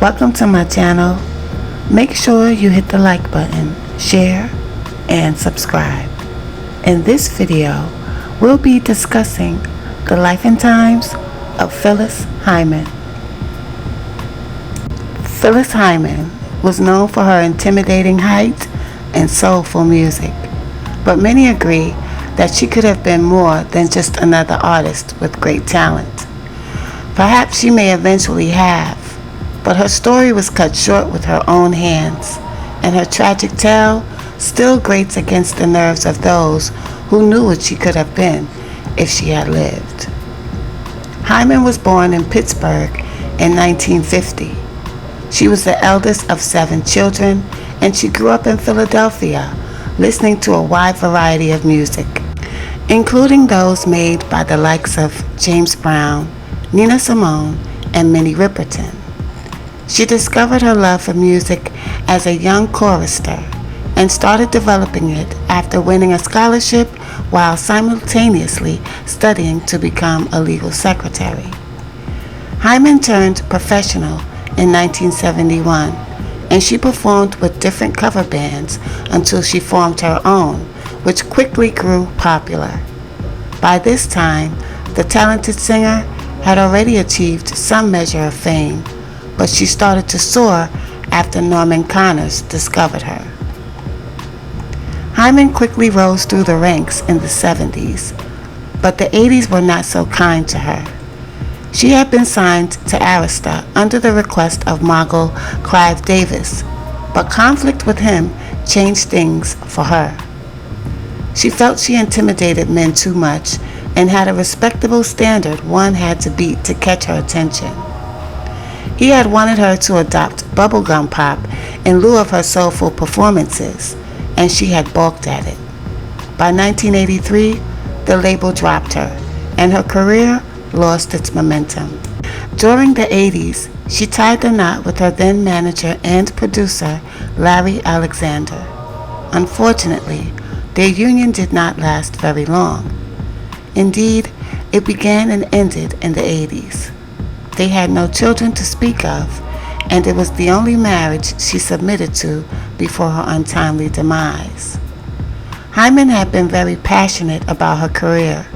Welcome to my channel. Make sure you hit the like button, share, and subscribe. In this video, we'll be discussing the life and times of Phyllis Hyman. Phyllis Hyman was known for her intimidating height and soulful music, but many agree that she could have been more than just another artist with great talent. Perhaps she may eventually have, but her story was cut short with her own hands, and her tragic tale still grates against the nerves of those who knew what she could have been if she had lived. Hyman was born in Pittsburgh in 1950. She was the eldest of 7 children, and she grew up in Philadelphia, listening to a wide variety of music, including those made by the likes of James Brown, Nina Simone, and Minnie Riperton. She discovered her love for music as a young chorister and started developing it after winning a scholarship while simultaneously studying to become a legal secretary. Hyman turned professional in 1971, and she performed with different cover bands until she formed her own, which quickly grew popular. By this time, the talented singer had already achieved some measure of fame, but she started to soar after Norman Connors discovered her. Hyman quickly rose through the ranks in the 70s, but the 80s were not so kind to her. She had been signed to Arista under the request of mogul Clive Davis, but conflict with him changed things for her. She felt she intimidated men too much and had a respectable standard one had to beat to catch her attention. He had wanted her to adopt bubblegum pop in lieu of her soulful performances, and she had balked at it. By 1983, the label dropped her, and her career lost its momentum. During the 80s, she tied the knot with her then manager and producer, Larry Alexander. Unfortunately, their union did not last very long. Indeed, it began and ended in the 80s. They had no children to speak of, and it was the only marriage she submitted to before her untimely demise. Hyman had been very passionate about her career,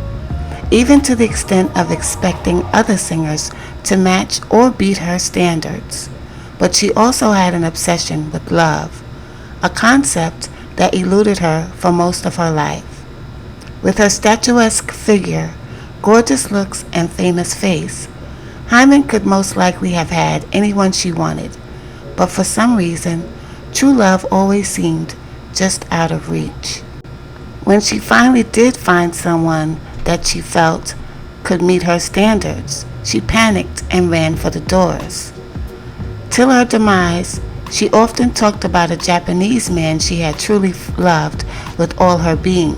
even to the extent of expecting other singers to match or beat her standards. But she also had an obsession with love, a concept that eluded her for most of her life. With her statuesque figure, gorgeous looks, and famous face, Hyman could most likely have had anyone she wanted, but for some reason, true love always seemed just out of reach. When she finally did find someone that she felt could meet her standards, she panicked and ran for the doors. Till her demise, she often talked about a Japanese man she had truly loved with all her being.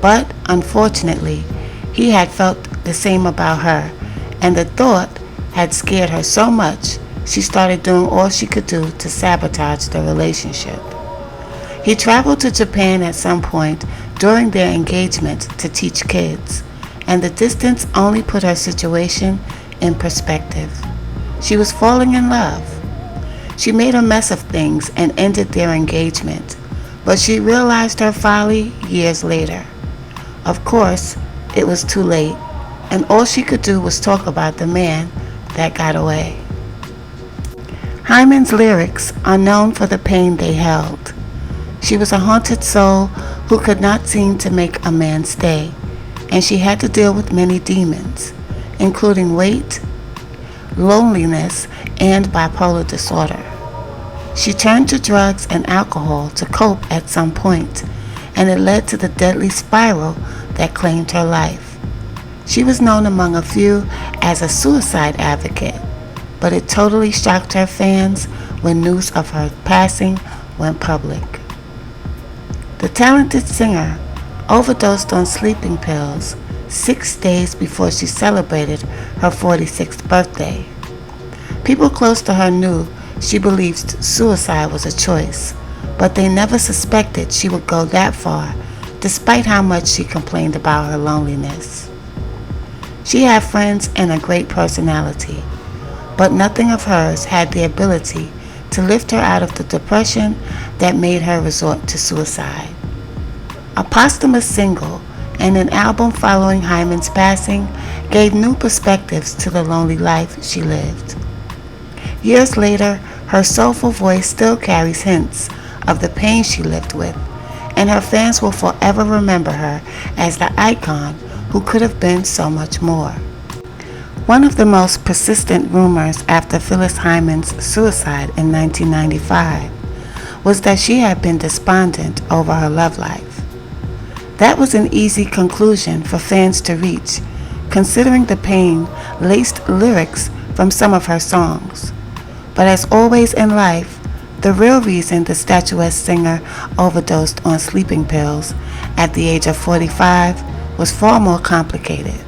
But, unfortunately, he had felt the same about her, and the thought had scared her so much she started doing all she could do to sabotage the relationship. He traveled to Japan at some point during their engagement to teach kids, and the distance only put her situation in perspective. She was falling in love. She made a mess of things and ended their engagement, but she realized her folly years later. Of course, it was too late, and all she could do was talk about the man that got away. Hyman's lyrics are known for the pain they held. She was a haunted soul who could not seem to make a man stay, and she had to deal with many demons, including weight, loneliness, and bipolar disorder. She turned to drugs and alcohol to cope at some point, and it led to the deadly spiral that claimed her life. She was known among a few as a suicide advocate, but it totally shocked her fans when news of her passing went public. The talented singer overdosed on sleeping pills 6 days before she celebrated her 46th birthday. People close to her knew she believed suicide was a choice, but they never suspected she would go that far, despite how much she complained about her loneliness. She had friends and a great personality, but nothing of hers had the ability to lift her out of the depression that made her resort to suicide. A posthumous single and an album following Hyman's passing gave new perspectives to the lonely life she lived. Years later, her soulful voice still carries hints of the pain she lived with, and her fans will forever remember her as the icon who could have been so much more. One of the most persistent rumors after Phyllis Hyman's suicide in 1995 was that she had been despondent over her love life. That was an easy conclusion for fans to reach, considering the pain-laced lyrics from some of her songs. But as always in life, the real reason the statuesque singer overdosed on sleeping pills at the age of 45 was far more complicated.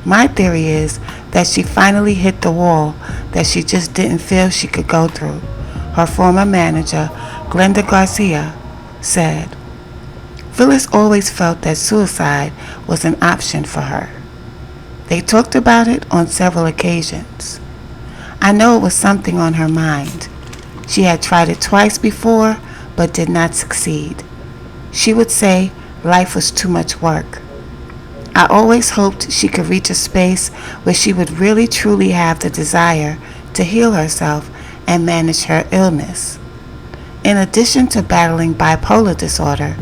My theory is that she finally hit the wall that she just didn't feel she could go through, her former manager, Glenda Garcia, said. Phyllis always felt that suicide was an option for her. They talked about it on several occasions. I know it was something on her mind. She had tried it twice before, but did not succeed. She would say life was too much work. I always hoped she could reach a space where she would really truly have the desire to heal herself and manage her illness. In addition to battling bipolar disorder,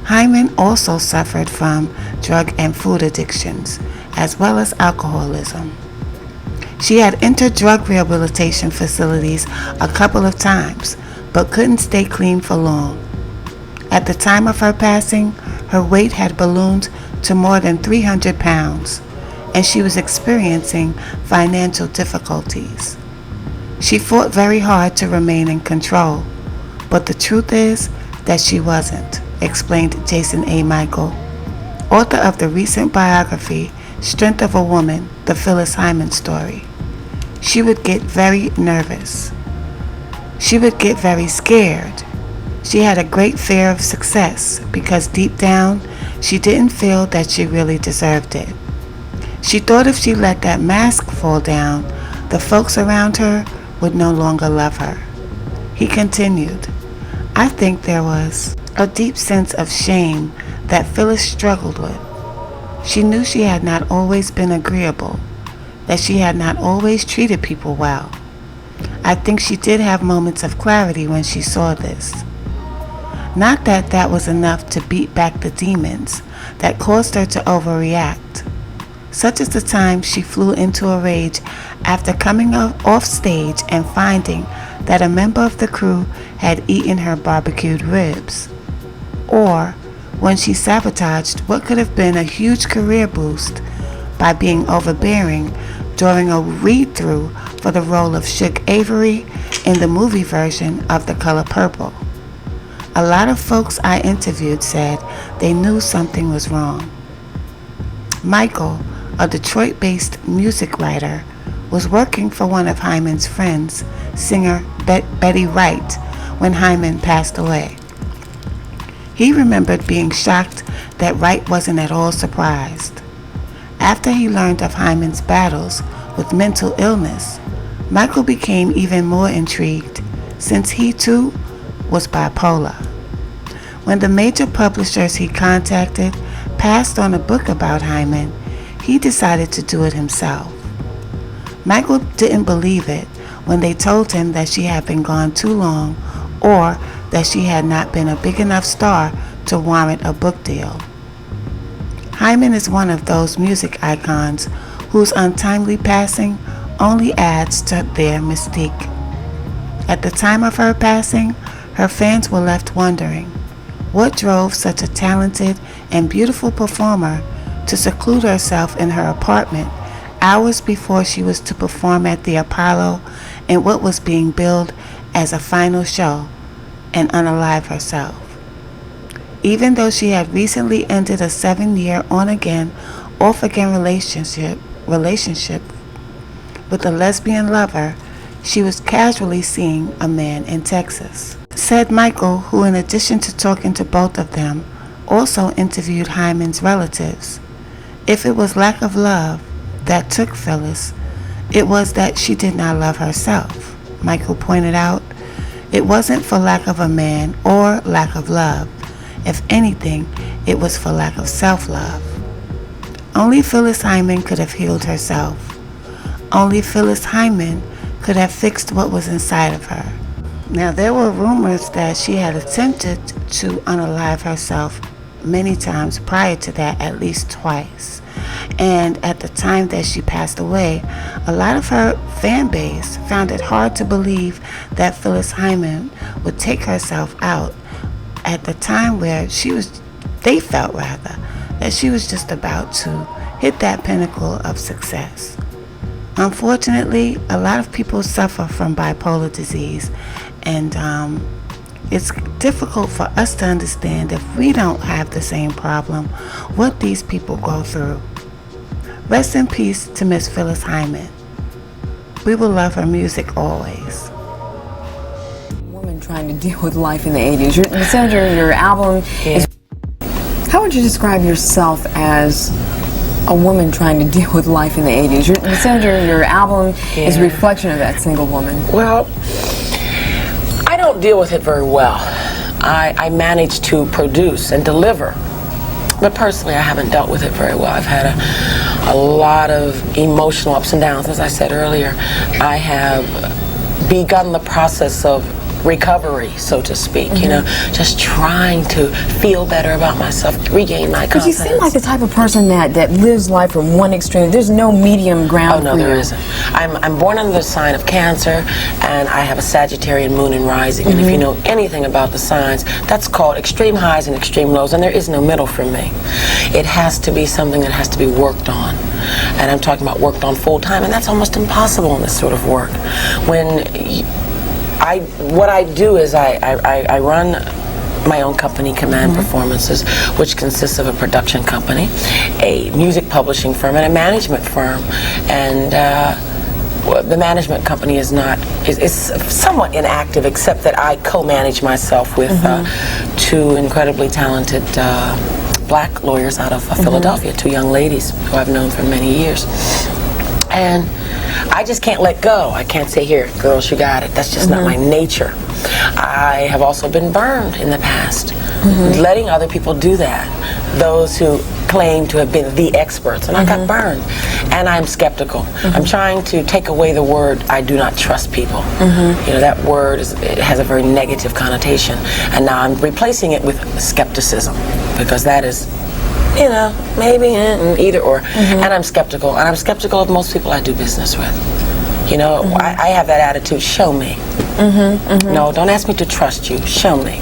Hyman also suffered from drug and food addictions, as well as alcoholism. She had entered drug rehabilitation facilities a couple of times, but couldn't stay clean for long. At the time of her passing, her weight had ballooned to more than 300 pounds, and she was experiencing financial difficulties. She fought very hard to remain in control, but the truth is that she wasn't, explained Jason A. Michael, author of the recent biography, Strength of a Woman, The Phyllis Hyman Story. She would get very nervous. She would get very scared. She had a great fear of success because deep down, she didn't feel that she really deserved it. She thought if she let that mask fall down, the folks around her would no longer love her. He continued, I think there was a deep sense of shame that Phyllis struggled with. She knew she had not always been agreeable, that she had not always treated people well. I think she did have moments of clarity when she saw this. Not that that was enough to beat back the demons that caused her to overreact. Such as the time she flew into a rage after coming off stage and finding that a member of the crew had eaten her barbecued ribs. Or when she sabotaged what could have been a huge career boost by being overbearing during a read-through for the role of Shook Avery in the movie version of The Color Purple. A lot of folks I interviewed said they knew something was wrong. Michael, a Detroit-based music writer, was working for one of Hyman's friends, singer Betty Wright, when Hyman passed away. He remembered being shocked that Wright wasn't at all surprised. After he learned of Hyman's battles with mental illness, Michael became even more intrigued, since he too was bipolar. When the major publishers he contacted passed on a book about Hyman, he decided to do it himself. Michael didn't believe it when they told him that she had been gone too long or that she had not been a big enough star to warrant a book deal. Hyman is one of those music icons whose untimely passing only adds to their mystique. At the time of her passing, her fans were left wondering what drove such a talented and beautiful performer to seclude herself in her apartment hours before she was to perform at the Apollo in what was being billed as a final show, and unalive herself. Even though she had recently ended a 7-year on-again, off-again relationship with a lesbian lover, she was casually seeing a man in Texas. Said Michael, who in addition to talking to both of them, also interviewed Hyman's relatives. If it was lack of love that took Phyllis, It was that she did not love herself. Michael pointed out, it wasn't for lack of a man or lack of love. If anything, it was for lack of self-love. Only Phyllis Hyman could have healed herself. Only Phyllis Hyman could have fixed what was inside of her. Now, there were rumors that she had attempted to unalive herself many times prior to that, at least twice. And at the time that she passed away, a lot of her fan base found it hard to believe that Phyllis Hyman would take herself out at the time where they felt rather, that she was just about to hit that pinnacle of success. Unfortunately, a lot of people suffer from bipolar disease, and it's difficult for us to understand, if we don't have the same problem, what these people go through. Rest in peace to Miss Phyllis Hyman. We will love her music always. Woman trying to deal with life in the 80s. You said your album is... How would you describe yourself as a woman trying to deal with life in the 80s? You said your album is a reflection of that single woman. Well, I don't deal with it very well. I manage to produce and deliver, but personally I haven't dealt with it very well. I've had a lot of emotional ups and downs. As I said earlier, I have begun the process of recovery, so to speak, you know, just trying to feel better about myself, regain my confidence. But you seem like the type of person that lives life from one extreme. There's no medium ground. Oh, no, there isn't. I'm born under the sign of Cancer, and I have a Sagittarian moon and rising. And if you know anything about the signs, that's called extreme highs and extreme lows, and there is no middle for me. It has to be something that has to be worked on. And I'm talking about worked on full time, and that's almost impossible in this sort of work. What I do is I run my own company, Command Performances, which consists of a production company, a music publishing firm, and a management firm. And the management company is somewhat inactive, except that I co-manage myself with two incredibly talented black lawyers out of Philadelphia, two young ladies who I've known for many years. And I just can't let go. I can't say, here, girls, you got it. That's just not my nature. I have also been burned in the past, letting other people do that. Those who claim to have been the experts, and I got burned. And I'm skeptical. I'm trying to take away the word, I do not trust people. You know, that word it has a very negative connotation. And now I'm replacing it with skepticism, because that is, you know, maybe either or. And I'm skeptical. And I'm skeptical of most people I do business with. You know, I have that attitude, show me. No, don't ask me to trust you, show me.